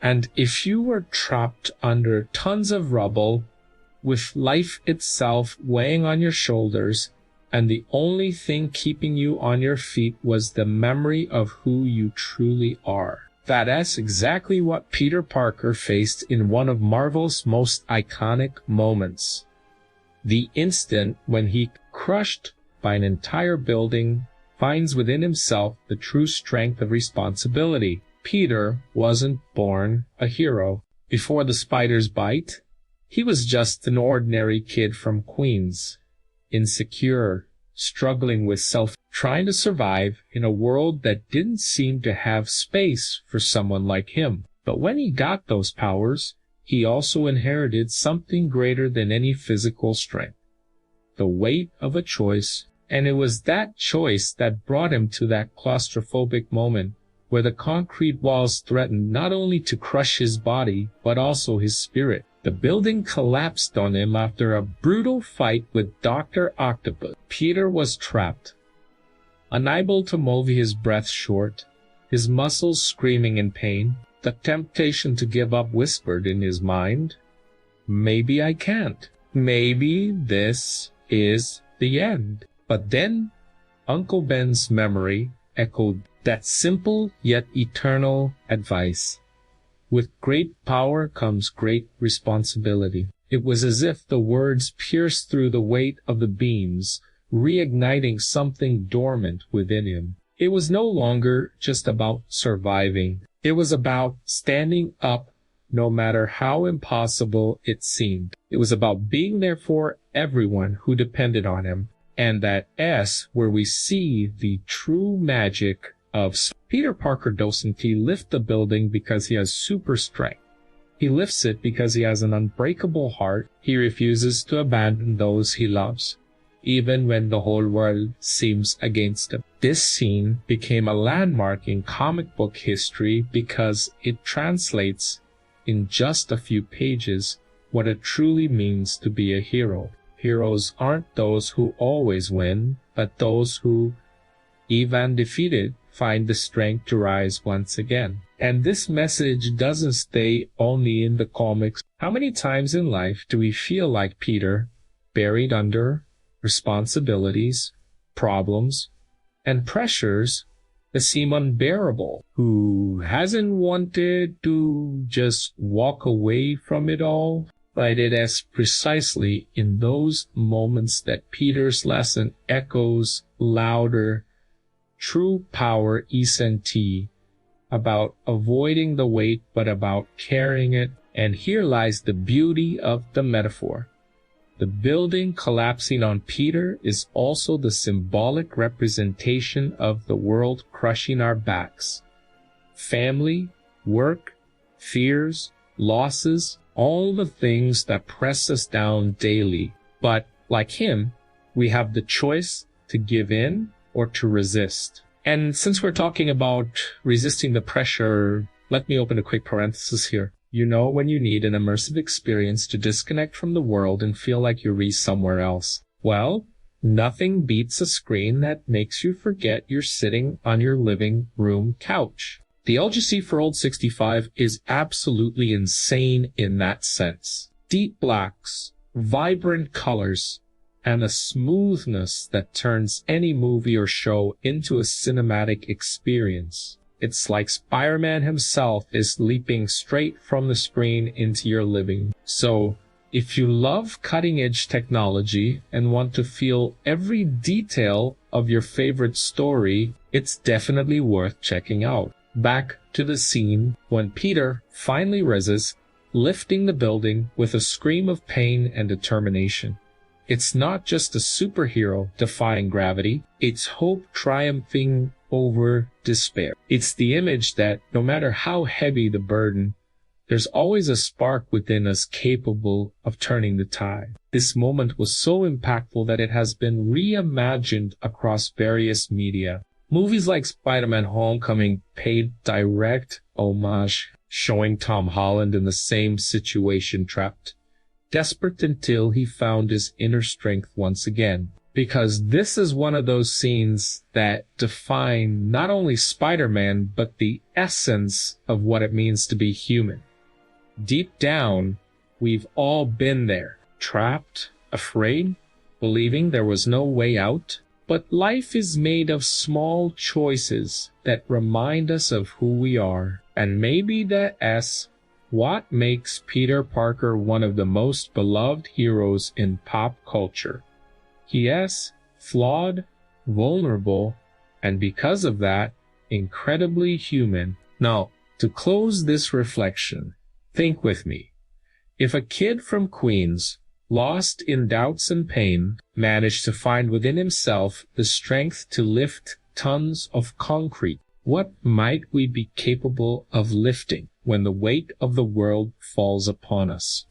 And if you were trapped under tons of rubble, with life itself weighing on your shoulders, and the only thing keeping you on your feet was the memory of who you truly are. That's exactly what Peter Parker faced in one of Marvel's most iconic moments. The instant when he, crushed by an entire building, finds within himself the true strength of responsibility. Peter wasn't born a hero. Before the spider's bite, he was just an ordinary kid from Queens, insecure, struggling with self, trying to survive in a world that didn't seem to have space for someone like him. But when he got those powers, he also inherited something greater than any physical strength, the weight of a choice, and it was that choice that brought him to that claustrophobic moment where the concrete walls threatened not only to crush his body, but also his spirit. The building collapsed on him after a brutal fight with Dr. Octopus. Peter was trapped, unable to move his breath short, his muscles screaming in pain. The temptation to give up whispered in his mind, "Maybe I can't. Maybe this is the end." But then Uncle Ben's memory echoed that simple yet eternal advice. With great power comes great responsibility. It was as if the words pierced through the weight of the beams, reigniting something dormant within him. It was no longer just about surviving. It was about standing up no matter how impossible it seemed. It was about being there for everyone who depended on him. And that S where we see the true magic of Peter Parker doesn't lift the building because he has super strength. He lifts it because he has an unbreakable heart. He refuses to abandon those he loves, even when the whole world seems against him. This scene became a landmark in comic book history because it translates in just a few pages what it truly means to be a hero. Heroes aren't those who always win, but those who, even defeated, find the strength to rise once again. And this message doesn't stay only in the comics. How many times in life do we feel like Peter, buried under responsibilities, problems, and pressures that seem unbearable, who hasn't wanted to just walk away from it all? But it is precisely in those moments that Peter's lesson echoes louder. True power isn't about avoiding the weight, but about carrying it. And here lies the beauty of the metaphor. The building collapsing on Peter is also the symbolic representation of the world crushing our backs. Family, work, fears, losses, all the things that press us down daily. But like him, we have the choice to give in or to resist. And since we're talking about resisting the pressure, let me open a quick parenthesis here. You know when you need an immersive experience to disconnect from the world and feel like you're somewhere else? Well, nothing beats a screen that makes you forget you're sitting on your living room couch. The LGC for Old 65 is absolutely insane in that sense. Deep blacks, vibrant colors, and a smoothness that turns any movie or show into a cinematic experience. It's like Spider-Man himself is leaping straight from the screen into your living room. So, if you love cutting-edge technology and want to feel every detail of your favorite story, it's definitely worth checking out. Back to the scene when Peter finally rises, lifting the building with a scream of pain and determination. It's not just a superhero defying gravity, it's hope triumphing over despair. It's the image that, no matter how heavy the burden, there's always a spark within us capable of turning the tide. This moment was so impactful that it has been reimagined across various media. Movies like Spider-Man Homecoming paid direct homage, showing Tom Holland in the same situation, trapped, desperate until he found his inner strength once again. because this is one of those scenes that define not only Spider-Man, but the essence of what it means to be human. Deep down, we've all been there, trapped, afraid, believing there was no way out. But life is made of small choices that remind us of who we are. And maybe that's what makes Peter Parker one of the most beloved heroes in pop culture. He is flawed, vulnerable, and because of that, incredibly human. Now, to close this reflection, think with me. If a kid from Queens, lost in doubts and pain, managed to find within himself the strength to lift tons of concrete, what might we be capable of lifting when the weight of the world falls upon us?